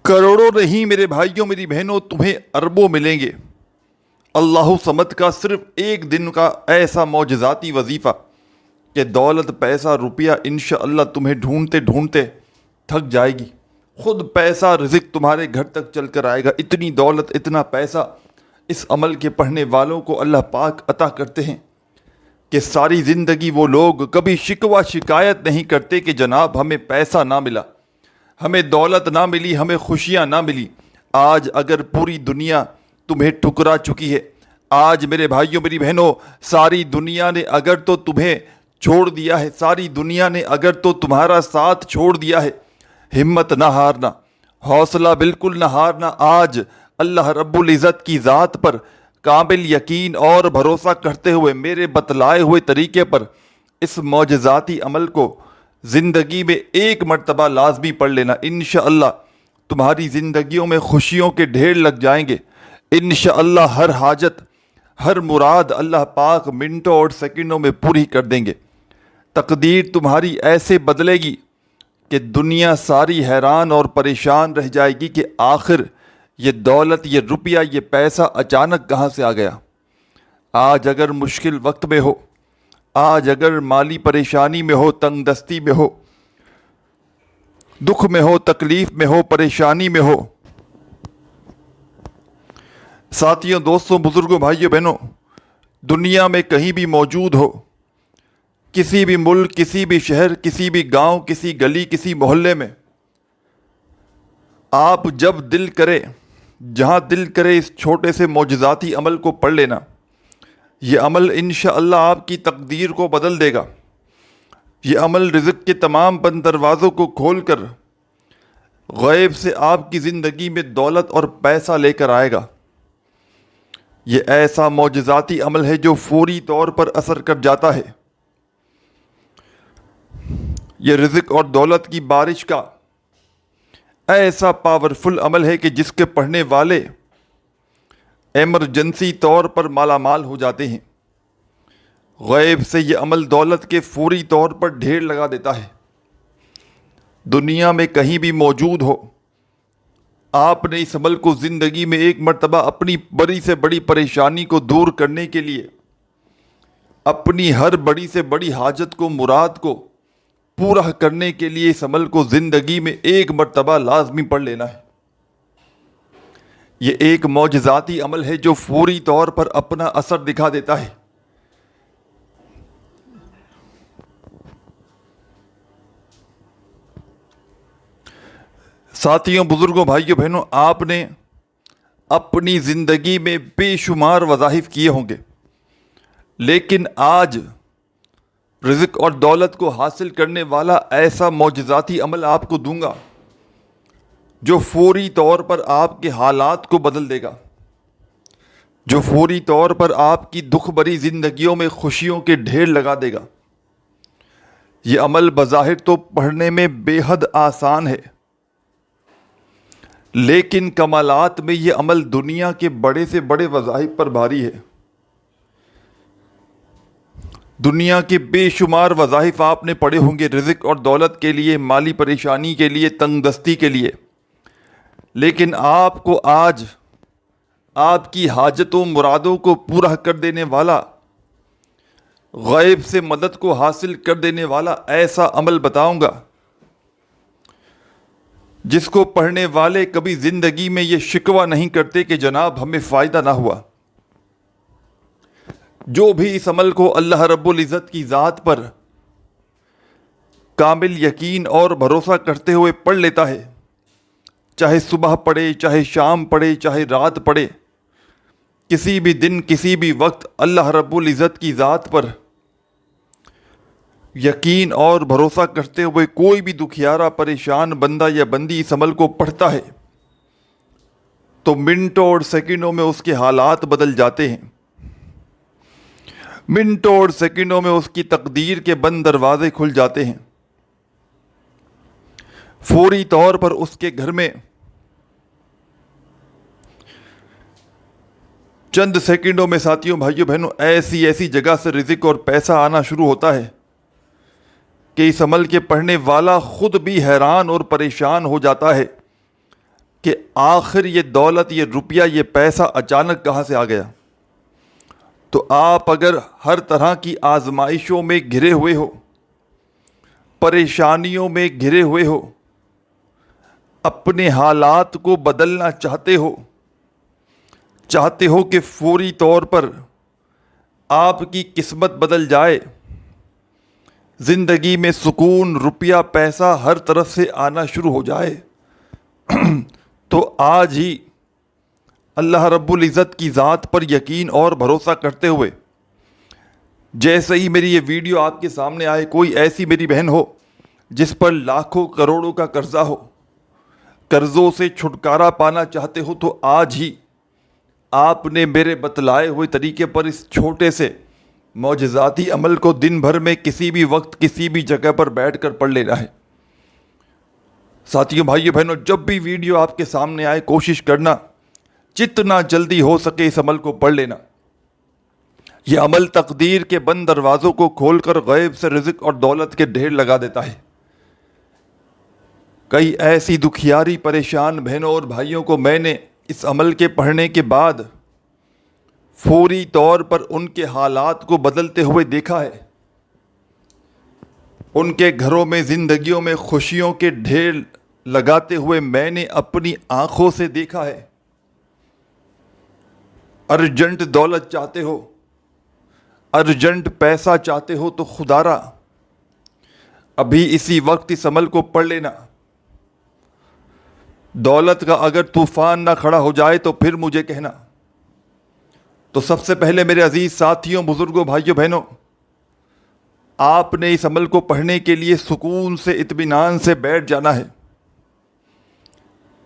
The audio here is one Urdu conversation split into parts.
کروڑوں نہیں میرے بھائیوں میری بہنوں، تمہیں اربوں ملیں گے۔ اللہ صمد کا صرف ایک دن کا ایسا معجزاتی وظیفہ کہ دولت پیسہ روپیہ انشاءاللہ تمہیں ڈھونڈتے ڈھونڈتے تھک جائے گی، خود پیسہ رزق تمہارے گھر تک چل کر آئے گا۔ اتنی دولت اتنا پیسہ اس عمل کے پڑھنے والوں کو اللہ پاک عطا کرتے ہیں کہ ساری زندگی وہ لوگ کبھی شکوہ شکایت نہیں کرتے کہ جناب ہمیں پیسہ نہ ملا، ہمیں دولت نہ ملی، ہمیں خوشیاں نہ ملی۔ آج اگر پوری دنیا تمہیں ٹھکرا چکی ہے، آج میرے بھائیوں میری بہنوں ساری دنیا نے اگر تو تمہیں چھوڑ دیا ہے، ساری دنیا نے اگر تو تمہارا ساتھ چھوڑ دیا ہے، ہمت نہ ہارنا، حوصلہ بالکل نہ ہارنا۔ آج اللہ رب العزت کی ذات پر کامل یقین اور بھروسہ کرتے ہوئے میرے بتلائے ہوئے طریقے پر اس معجزاتی عمل کو زندگی میں ایک مرتبہ لازمی پڑھ لینا۔ انشاءاللہ تمہاری زندگیوں میں خوشیوں کے ڈھیر لگ جائیں گے۔ انشاءاللہ ہر حاجت ہر مراد اللہ پاک منٹوں اور سیکنڈوں میں پوری کر دیں گے۔ تقدیر تمہاری ایسے بدلے گی کہ دنیا ساری حیران اور پریشان رہ جائے گی کہ آخر یہ دولت، یہ روپیہ، یہ پیسہ اچانک کہاں سے آ گیا۔ آج اگر مشکل وقت میں ہو، آج اگر مالی پریشانی میں ہو، تنگ دستی میں ہو، دکھ میں ہو، تکلیف میں ہو، پریشانی میں ہو، ساتھیوں، دوستوں، بزرگوں، بھائیوں، بہنوں، دنیا میں کہیں بھی موجود ہو، کسی بھی ملک، کسی بھی شہر، کسی بھی گاؤں، کسی گلی، کسی محلے میں، آپ جب دل کرے، جہاں دل کرے اس چھوٹے سے معجزاتی عمل کو پڑھ لینا۔ یہ عمل انشاءاللہ آپ کی تقدیر کو بدل دے گا۔ یہ عمل رزق کے تمام بند دروازوں کو کھول کر غیب سے آپ کی زندگی میں دولت اور پیسہ لے کر آئے گا۔ یہ ایسا معجزاتی عمل ہے جو فوری طور پر اثر کر جاتا ہے۔ یہ رزق اور دولت کی بارش کا ایسا پاورفل عمل ہے کہ جس کے پڑھنے والے ایمرجنسی طور پر مالا مال ہو جاتے ہیں۔ غیب سے یہ عمل دولت کے فوری طور پر ڈھیر لگا دیتا ہے۔ دنیا میں کہیں بھی موجود ہو، آپ نے اس عمل کو زندگی میں ایک مرتبہ اپنی بڑی سے بڑی پریشانی کو دور کرنے کے لیے، اپنی ہر بڑی سے بڑی حاجت کو، مراد کو پورا کرنے کے لیے اس عمل کو زندگی میں ایک مرتبہ لازمی پڑھ لینا ہے۔ یہ ایک معجزاتی عمل ہے جو فوری طور پر اپنا اثر دکھا دیتا ہے۔ ساتھیوں، بزرگوں، بھائیوں، بہنوں، آپ نے اپنی زندگی میں بے شمار وظائف کیے ہوں گے، لیکن آج رزق اور دولت کو حاصل کرنے والا ایسا معجزاتی عمل آپ کو دوں گا جو فوری طور پر آپ کے حالات کو بدل دے گا، جو فوری طور پر آپ کی دکھ بھری زندگیوں میں خوشیوں کے ڈھیر لگا دے گا۔ یہ عمل بظاہر تو پڑھنے میں بے حد آسان ہے، لیکن کمالات میں یہ عمل دنیا کے بڑے سے بڑے وظائف پر بھاری ہے۔ دنیا کے بے شمار وظائف آپ نے پڑھے ہوں گے رزق اور دولت کے لیے، مالی پریشانی کے لیے، تنگ دستی کے لیے، لیکن آپ کو آج آپ کی حاجتوں مرادوں کو پورا کر دینے والا، غیب سے مدد کو حاصل کر دینے والا ایسا عمل بتاؤں گا جس کو پڑھنے والے کبھی زندگی میں یہ شکوہ نہیں کرتے کہ جناب ہمیں فائدہ نہ ہوا۔ جو بھی اس عمل کو اللہ رب العزت کی ذات پر کامل یقین اور بھروسہ کرتے ہوئے پڑھ لیتا ہے، چاہے صبح پڑھے، چاہے شام پڑھے، چاہے رات پڑھے، کسی بھی دن، کسی بھی وقت اللہ رب العزت کی ذات پر یقین اور بھروسہ کرتے ہوئے کوئی بھی دکھیارا پریشان بندہ یا بندی اس عمل کو پڑھتا ہے تو منٹوں اور سیکنڈوں میں اس کے حالات بدل جاتے ہیں۔ منٹوں اور سیکنڈوں میں اس کی تقدیر کے بند دروازے کھل جاتے ہیں۔ فوری طور پر اس کے گھر میں چند سیکنڈوں میں، ساتھیوں، بھائیوں، بہنوں، ایسی ایسی جگہ سے رزق اور پیسہ آنا شروع ہوتا ہے کہ اس عمل کے پڑھنے والا خود بھی حیران اور پریشان ہو جاتا ہے کہ آخر یہ دولت، یہ روپیہ، یہ پیسہ اچانک کہاں سے آ گیا. تو آپ اگر ہر طرح کی آزمائشوں میں گھرے ہوئے ہو، پریشانیوں میں گھرے ہوئے ہو، اپنے حالات کو بدلنا چاہتے ہو کہ فوری طور پر آپ کی قسمت بدل جائے، زندگی میں سکون، روپیہ، پیسہ ہر طرف سے آنا شروع ہو جائے، تو آج ہی اللہ رب العزت کی ذات پر یقین اور بھروسہ کرتے ہوئے، جیسے ہی میری یہ ویڈیو آپ کے سامنے آئے، کوئی ایسی میری بہن ہو جس پر لاکھوں کروڑوں کا قرضہ ہو، قرضوں سے چھٹکارا پانا چاہتے ہو، تو آج ہی آپ نے میرے بتلائے ہوئے طریقے پر اس چھوٹے سے معجزاتی عمل کو دن بھر میں کسی بھی وقت، کسی بھی جگہ پر بیٹھ کر پڑھ لینا ہے. ساتھیوں، بھائیوں، بہنوں، جب بھی ویڈیو آپ کے سامنے آئے، کوشش کرنا جتنا جلدی ہو سکے اس عمل کو پڑھ لینا. یہ عمل تقدیر کے بند دروازوں کو کھول کر غیب سے رزق اور دولت کے ڈھیر لگا دیتا ہے. کئی ایسی دکھیاری پریشان بہنوں اور بھائیوں کو میں نے اس عمل کے پڑھنے کے بعد فوری طور پر ان کے حالات کو بدلتے ہوئے دیکھا ہے. ان کے گھروں میں، زندگیوں میں خوشیوں کے ڈھیر لگاتے ہوئے میں نے اپنی آنکھوں سے دیکھا ہے. ارجنٹ دولت چاہتے ہو، ارجنٹ پیسہ چاہتے ہو، تو خدا را ابھی اسی وقت اس عمل کو پڑھ لینا. دولت کا اگر طوفان نہ کھڑا ہو جائے تو پھر مجھے کہنا. تو سب سے پہلے میرے عزیز ساتھیوں، بزرگوں، بھائیوں، بہنوں، آپ نے اس عمل کو پڑھنے کے لیے سکون سے، اطمینان سے بیٹھ جانا ہے.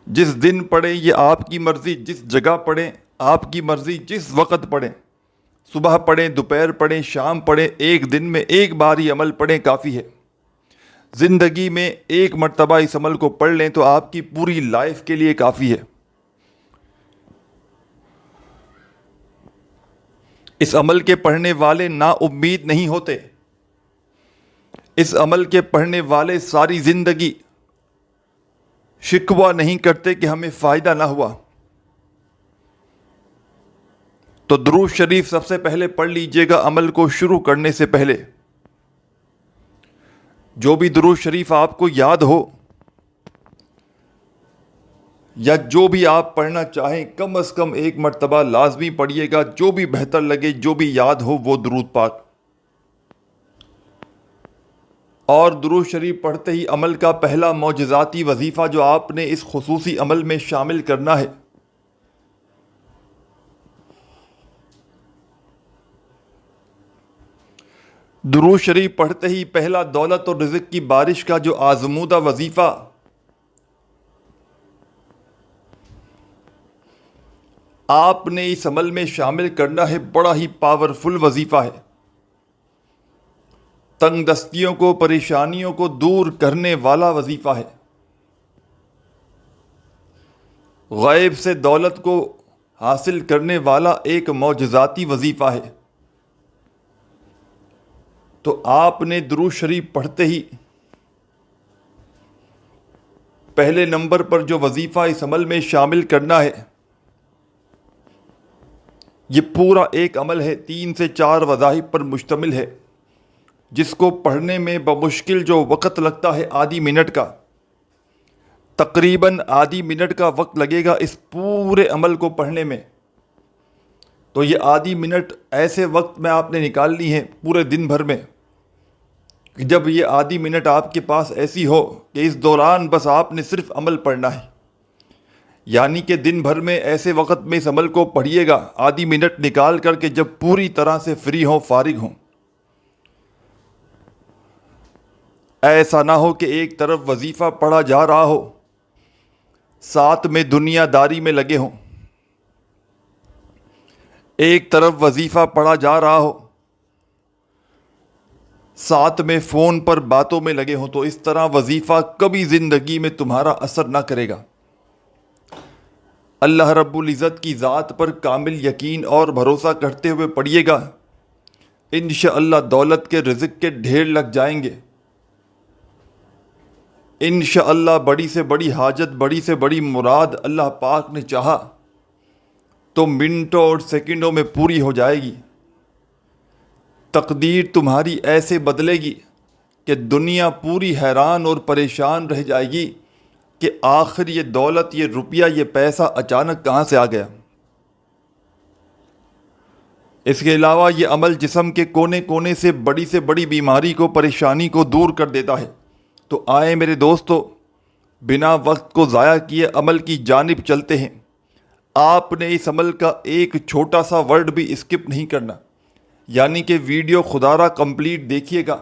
جس دن پڑھیں یہ آپ کی مرضی، جس جگہ پڑھیں آپ کی مرضی، جس وقت پڑھیں، صبح پڑھیں، دوپہر پڑھیں، شام پڑھیں، ایک دن میں ایک بار ہی عمل پڑھیں کافی ہے. زندگی میں ایک مرتبہ اس عمل کو پڑھ لیں تو آپ کی پوری لائف کے لیے کافی ہے. اس عمل کے پڑھنے والے نا امید نہیں ہوتے. اس عمل کے پڑھنے والے ساری زندگی شکوہ نہیں کرتے کہ ہمیں فائدہ نہ ہوا. تو درود شریف سب سے پہلے پڑھ لیجئے گا عمل کو شروع کرنے سے پہلے. جو بھی درود شریف آپ کو یاد ہو یا جو بھی آپ پڑھنا چاہیں، کم از کم ایک مرتبہ لازمی پڑھیے گا. جو بھی بہتر لگے، جو بھی یاد ہو وہ درود پاک. اور درود شریف پڑھتے ہی عمل کا پہلا معجزاتی وظیفہ جو آپ نے اس خصوصی عمل میں شامل کرنا ہے، درود شریف پڑھتے ہی پہلا دولت اور رزق کی بارش کا جو آزمودہ وظیفہ آپ نے اس عمل میں شامل کرنا ہے، بڑا ہی پاورفل وظیفہ ہے. تنگ دستیوں کو، پریشانیوں کو دور کرنے والا وظیفہ ہے. غیب سے دولت کو حاصل کرنے والا ایک معجزاتی وظیفہ ہے. تو آپ نے درود شریف پڑھتے ہی پہلے نمبر پر جو وظیفہ اس عمل میں شامل کرنا ہے، یہ پورا ایک عمل ہے، 3 سے 4 وظائف پر مشتمل ہے، جس کو پڑھنے میں بمشکل جو وقت لگتا ہے آدھی منٹ کا، تقریباً آدھی منٹ کا وقت لگے گا اس پورے عمل کو پڑھنے میں. تو یہ آدھی منٹ ایسے وقت میں آپ نے نکالنی ہے پورے دن بھر میں، جب یہ آدھی منٹ آپ کے پاس ایسی ہو کہ اس دوران بس آپ نے صرف عمل پڑھنا ہے. یعنی کہ دن بھر میں ایسے وقت میں اس عمل کو پڑھیے گا آدھی منٹ نکال کر کے جب پوری طرح سے فری ہوں، فارغ ہوں. ایسا نہ ہو کہ ایک طرف وظیفہ پڑھا جا رہا ہو، ساتھ میں دنیا داری میں لگے ہوں. ایک طرف وظیفہ پڑھا جا رہا ہو، ساتھ میں فون پر باتوں میں لگے ہوں، تو اس طرح وظیفہ کبھی زندگی میں تمہارا اثر نہ کرے گا. اللہ رب العزت کی ذات پر کامل یقین اور بھروسہ کرتے ہوئے پڑھیے گا، انشاءاللہ دولت کے، رزق کے ڈھیر لگ جائیں گے. انشاءاللہ بڑی سے بڑی حاجت، بڑی سے بڑی مراد اللہ پاک نے چاہا تو منٹوں اور سیکنڈوں میں پوری ہو جائے گی۔ تقدیر تمہاری ایسے بدلے گی کہ دنیا پوری حیران اور پریشان رہ جائے گی کہ آخر یہ دولت، یہ روپیہ، یہ پیسہ اچانک کہاں سے آ گیا۔ اس کے علاوہ یہ عمل جسم کے کونے کونے سے بڑی بیماری کو، پریشانی کو دور کر دیتا ہے۔ تو آئے میرے دوستو، بنا وقت کو ضائع کیے عمل کی جانب چلتے ہیں۔ آپ نے اس عمل کا ایک چھوٹا سا ورڈ بھی اسکپ نہیں کرنا، یعنی کہ ویڈیو خدا را کمپلیٹ دیکھیے گا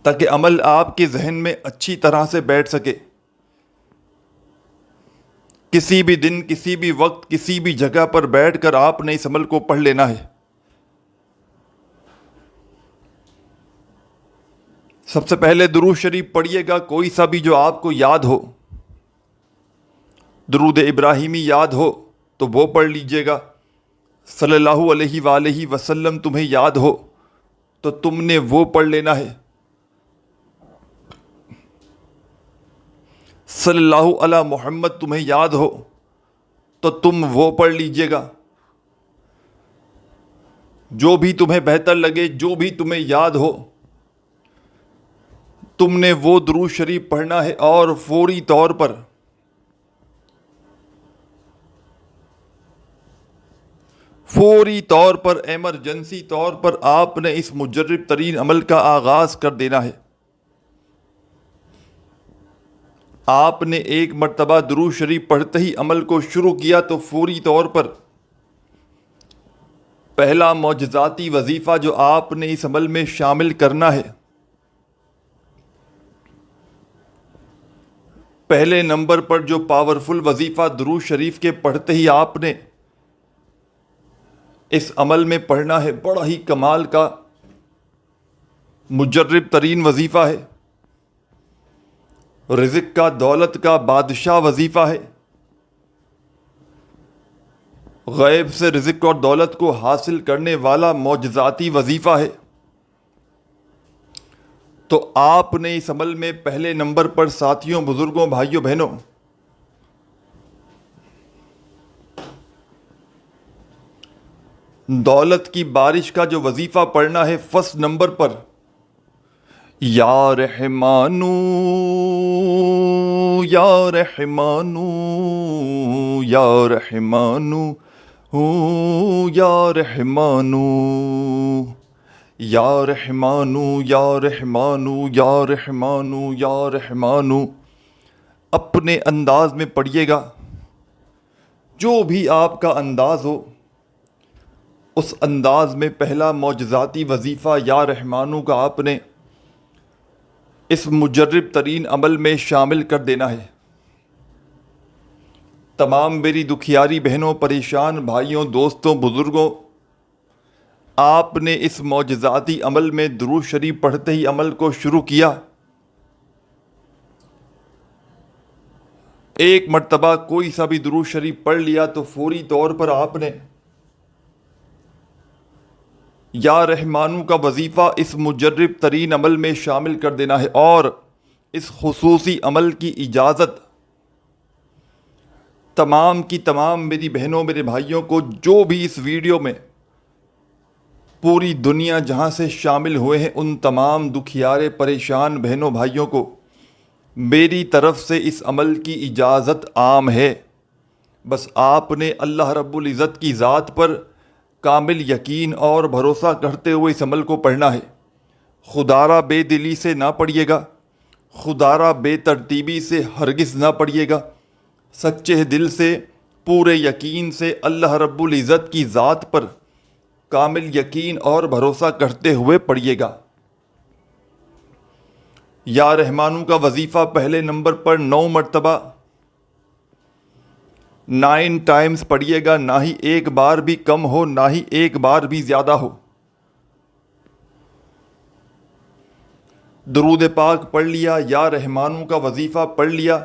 تاکہ عمل آپ کے ذہن میں اچھی طرح سے بیٹھ سکے۔ کسی بھی دن، کسی بھی وقت، کسی بھی جگہ پر بیٹھ کر آپ نے اس عمل کو پڑھ لینا ہے۔ سب سے پہلے درود شریف پڑھیے گا، کوئی سا بھی جو آپ کو یاد ہو۔ درود ابراہیمی یاد ہو تو وہ پڑھ لیجئے گا۔ صلی اللہ علیہ وآلہ وسلم تمہیں یاد ہو تو تم نے وہ پڑھ لینا ہے۔ صلی اللہ علی محمد تمہیں یاد ہو تو تم وہ پڑھ لیجئے گا۔ جو بھی تمہیں بہتر لگے، جو بھی تمہیں یاد ہو، تم نے وہ درود شریف پڑھنا ہے۔ اور فوری طور پر ایمرجنسی طور پر آپ نے اس مجرب ترین عمل کا آغاز کر دینا ہے۔ آپ نے ایک مرتبہ درود شریف پڑھتے ہی عمل کو شروع کیا تو فوری طور پر پہلا معجزاتی وظیفہ جو آپ نے اس عمل میں شامل کرنا ہے، پہلے نمبر پر جو پاورفل وظیفہ درود شریف کے پڑھتے ہی آپ نے اس عمل میں پڑھنا ہے، بڑا ہی کمال کا مجرب ترین وظیفہ ہے، رزق کا، دولت کا بادشاہ وظیفہ ہے، غیب سے رزق اور دولت کو حاصل کرنے والا معجزاتی وظیفہ ہے۔ تو آپ نے اس عمل میں پہلے نمبر پر ساتھیوں، بزرگوں، بھائیوں، بہنوں، دولت کی بارش کا جو وظیفہ پڑھنا ہے فرسٹ نمبر پر، یا رحمانو یا رحمانو یا رحمانو یا رحمانو یا رحمانو یا رحمانو یا رحمانو یا رحمانو، اپنے انداز میں پڑھیے گا، جو بھی آپ کا انداز ہو اس انداز میں پہلا معجزاتی وظیفہ یا رحمانو کا آپ نے اس مجرب ترین عمل میں شامل کر دینا ہے۔ تمام میری دکھیاری بہنوں، پریشان بھائیوں، دوستوں، بزرگوں، آپ نے اس معجزاتی عمل میں درود شریف پڑھتے ہی عمل کو شروع کیا۔ ایک مرتبہ کوئی سا بھی درود شریف پڑھ لیا تو فوری طور پر آپ نے یا رحمانو کا وظیفہ اس مجرب ترین عمل میں شامل کر دینا ہے۔ اور اس خصوصی عمل کی اجازت تمام کی تمام میری بہنوں، میرے بھائیوں کو، جو بھی اس ویڈیو میں پوری دنیا جہاں سے شامل ہوئے ہیں، ان تمام دکھیارے پریشان بہنوں بھائیوں کو میری طرف سے اس عمل کی اجازت عام ہے۔ بس آپ نے اللہ رب العزت کی ذات پر کامل یقین اور بھروسہ کرتے ہوئے اس عمل کو پڑھنا ہے۔ خدارا بے دلی سے نہ پڑھیے گا، خدارا بے ترتیبی سے ہرگز نہ پڑھیے گا، سچے دل سے، پورے یقین سے اللہ رب العزت کی ذات پر کامل یقین اور بھروسہ کرتے ہوئے پڑھیے گا۔ یا رحمانو کا وظیفہ پہلے نمبر پر 9 مرتبہ 9 ٹائمز پڑھیے گا، نہ ہی ایک بار بھی کم ہو، نہ ہی ایک بار بھی زیادہ ہو۔ درود پاک پڑھ لیا، یا رحمانو کا وظیفہ پڑھ لیا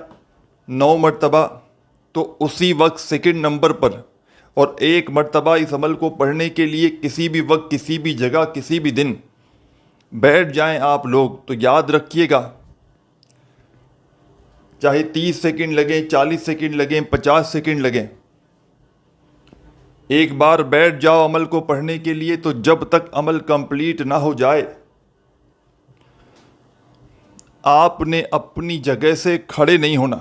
9 مرتبہ، تو اسی وقت سیکنڈ نمبر پر اور ایک مرتبہ اس عمل کو پڑھنے کے لیے کسی بھی وقت، کسی بھی جگہ، کسی بھی دن بیٹھ جائیں آپ لوگ۔ تو یاد رکھیے گا چاہے 30 سیکنڈ لگیں، 40 سیکنڈ لگیں، 50 سیکنڈ لگیں، ایک بار بیٹھ جاؤ عمل کو پڑھنے کے لیے تو جب تک عمل کمپلیٹ نہ ہو جائے آپ نے اپنی جگہ سے کھڑے نہیں ہونا.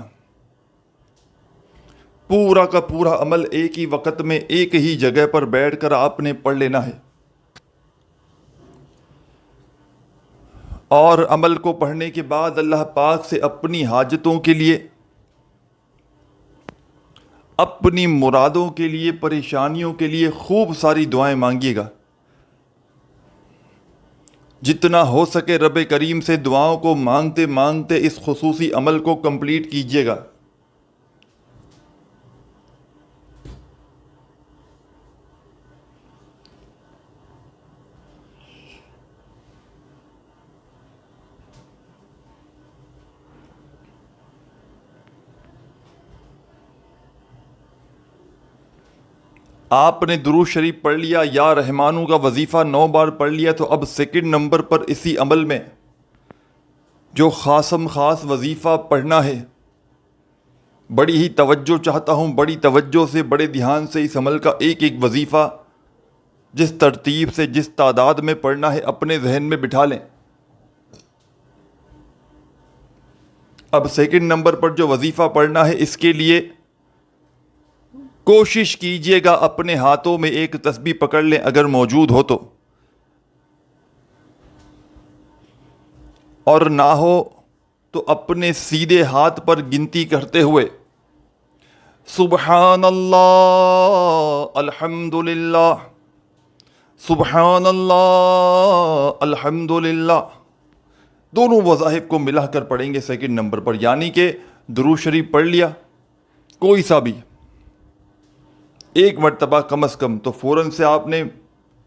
پورا کا پورا عمل ایک ہی وقت میں ایک ہی جگہ پر بیٹھ کر آپ نے پڑھ لینا ہے. اور عمل کو پڑھنے کے بعد اللہ پاک سے اپنی حاجتوں کے لیے، اپنی مرادوں کے لیے، پریشانیوں کے لیے خوب ساری دعائیں مانگیے گا. جتنا ہو سکے رب کریم سے دعاؤں کو مانگتے مانگتے اس خصوصی عمل کو کمپلیٹ کیجیے گا. آپ نے درود شریف پڑھ لیا، یا رحمانو کا وظیفہ 9 بار پڑھ لیا، تو اب سیکنڈ نمبر پر اسی عمل میں جو خاصم خاص وظیفہ پڑھنا ہے، بڑی ہی توجہ چاہتا ہوں، بڑی توجہ سے، بڑے دھیان سے اس عمل کا ایک ایک وظیفہ جس ترتیب سے، جس تعداد میں پڑھنا ہے اپنے ذہن میں بٹھا لیں. اب سیکنڈ نمبر پر جو وظیفہ پڑھنا ہے اس کے لیے کوشش کیجئے گا اپنے ہاتھوں میں ایک تسبیح پکڑ لیں اگر موجود ہو تو، اور نہ ہو تو اپنے سیدھے ہاتھ پر گنتی کرتے ہوئے سبحان اللہ الحمد للہ، سبحان اللہ الحمد للہ، دونوں وظائف کو ملا کر پڑھیں گے سیکنڈ نمبر پر. یعنی کہ درود شریف پڑھ لیا کوئی سا بھی ایک مرتبہ کم از کم، تو فوراً سے آپ نے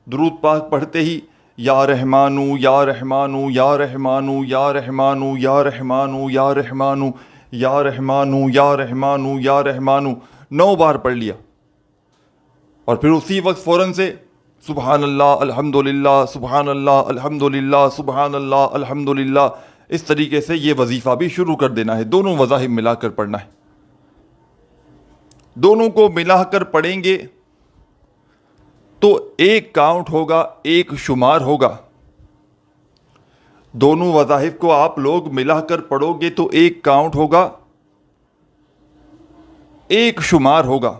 درود پاک پڑھتے ہی یا رحمانو یا رحمانو یا رحمانو یا رحمانو یا رحمانو یا رحمانو یا رحمانو یا رحمانو یا رحمانو 9 بار پڑھ لیا، اور پھر اسی وقت فوراً سے سبحان اللہ الحمد للہ، سبحان اللہ الحمد للہ، سبحان اللہ الحمد للہ، اس طریقے سے یہ وظیفہ بھی شروع کر دینا ہے. دونوں وظائف ملا کر پڑھنا ہے. دونوں کو ملا کر پڑھیں گے تو ایک کاؤنٹ ہوگا، ایک شمار ہوگا. دونوں وظائف کو آپ لوگ ملا کر پڑھو گے تو ایک کاؤنٹ ہوگا، ایک شمار ہوگا.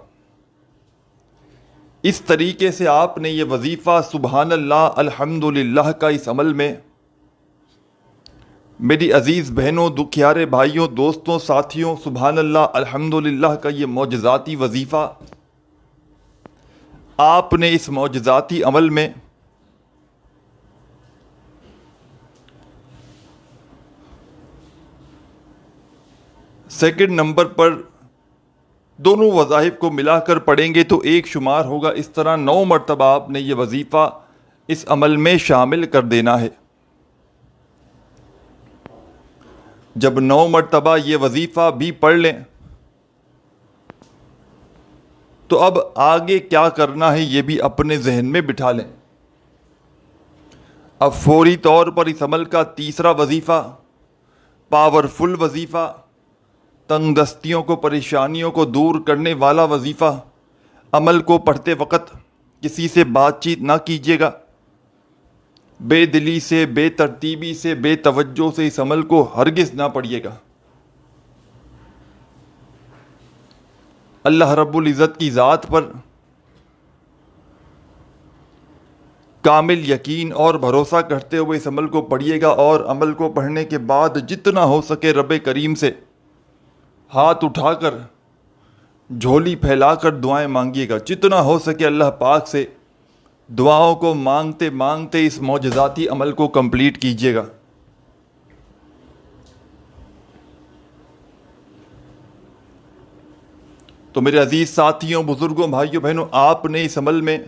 اس طریقے سے آپ نے یہ وظیفہ سبحان اللہ الحمد للہ کا اس عمل میں میری عزیز بہنوں، دکھیارے بھائیوں، دوستوں، ساتھیوں، سبحان اللہ الحمد للہ کا یہ معجزاتی وظیفہ آپ نے اس معجزاتی عمل میں سیکنڈ نمبر پر دونوں وظائف کو ملا کر پڑھیں گے تو ایک شمار ہوگا. اس طرح 9 مرتبہ آپ نے یہ وظیفہ اس عمل میں شامل کر دینا ہے. جب 9 مرتبہ یہ وظیفہ بھی پڑھ لیں تو اب آگے کیا کرنا ہے یہ بھی اپنے ذہن میں بٹھا لیں. اب فوری طور پر اس عمل کا تیسرا وظیفہ، پاورفل وظیفہ، تنگ دستیوں کو، پریشانیوں کو دور کرنے والا وظیفہ، عمل کو پڑھتے وقت کسی سے بات چیت نہ کیجیے گا، بے دلی سے، بے ترتیبی سے، بے توجہ سے اس عمل کو ہرگز نہ پڑھیے گا. اللہ رب العزت کی ذات پر کامل یقین اور بھروسہ کرتے ہوئے اس عمل کو پڑھیے گا، اور عمل کو پڑھنے کے بعد جتنا ہو سکے رب کریم سے ہاتھ اٹھا کر، جھولی پھیلا کر دعائیں مانگیے گا. جتنا ہو سکے اللہ پاک سے دعاؤں کو مانگتے مانگتے اس معجزاتی عمل کو کمپلیٹ کیجیے گا. تو میرے عزیز ساتھیوں، بزرگوں، بھائیوں، بہنوں، آپ نے اس عمل میں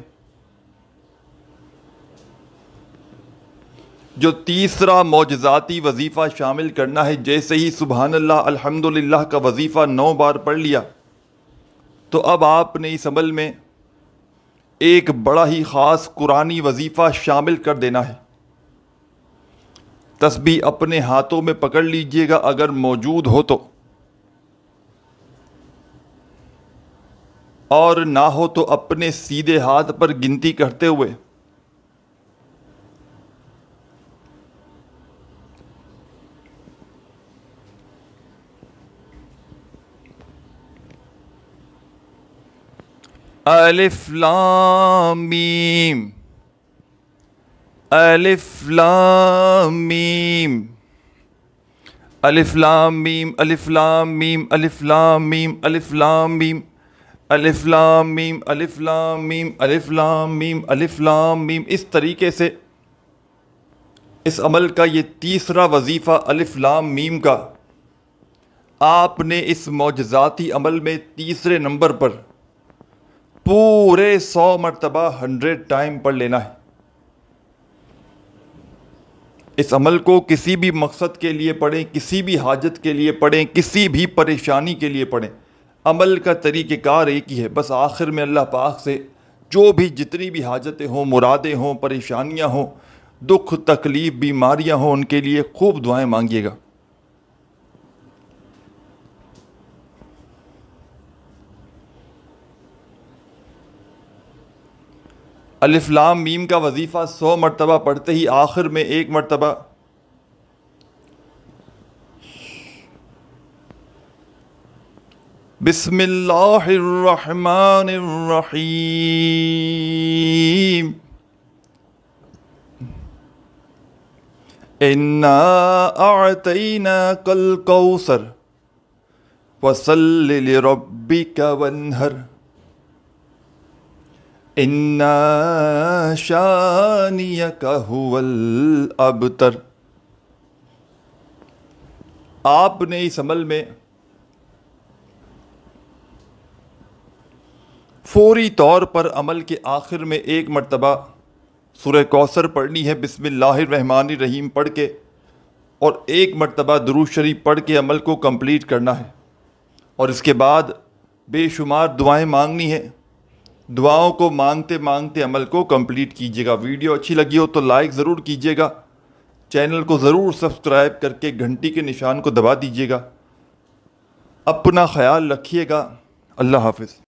جو تیسرا معجزاتی وظیفہ شامل کرنا ہے، جیسے ہی سبحان اللہ الحمد للہ کا وظیفہ 9 بار پڑھ لیا تو اب آپ نے اس عمل میں ایک بڑا ہی خاص قرآنی وظیفہ شامل کر دینا ہے. تسبیح اپنے ہاتھوں میں پکڑ لیجئے گا اگر موجود ہو تو، اور نہ ہو تو اپنے سیدھے ہاتھ پر گنتی کرتے ہوئے الف لام میم الف لام میم الف لام میم الف لام میم الف لام میم الف لام میم الف لام میم الف لام میم الف لام میم الف لام میم. اس طریقے سے اس عمل کا یہ تیسرا وظیفہ الف لام میم کا آپ نے اس معجزاتی عمل میں تیسرے نمبر پر پورے 100 مرتبہ 100 ٹائم پڑھ لینا ہے. اس عمل کو کسی بھی مقصد کے لیے پڑھیں, کسی بھی حاجت کے لیے پڑھیں, کسی بھی پریشانی کے لیے پڑھیں. عمل کا طریقہ کار ایک ہی ہے, بس آخر میں اللہ پاک سے جو بھی جتنی بھی حاجتیں ہوں, مرادیں ہوں, پریشانیاں ہوں, دکھ تکلیف بیماریاں ہوں, ان کے لیے خوب دعائیں مانگیے گا. الف لام میم کا وظیفہ 100 مرتبہ پڑھتے ہی آخر میں ایک مرتبہ بسم اللہ الرحمن الرحیم انا اعطیناک الکوثر فصل لربک وانحر ان شانیک هو الابتر. آپ نے اس عمل میں فوری طور پر عمل کے آخر میں ایک مرتبہ سورہ کوثر پڑھنی ہے بسم اللہ الرحمن الرحیم پڑھ کے, اور ایک مرتبہ درود شریف پڑھ کے عمل کو کمپلیٹ کرنا ہے. اور اس کے بعد بے شمار دعائیں مانگنی ہے. دعاؤں کو مانگتے مانگتے عمل کو کمپلیٹ کیجیے گا. ویڈیو اچھی لگی ہو تو لائک ضرور کیجیے گا, چینل کو ضرور سبسکرائب کر کے گھنٹی کے نشان کو دبا دیجیے گا. اپنا خیال رکھیے گا. اللہ حافظ.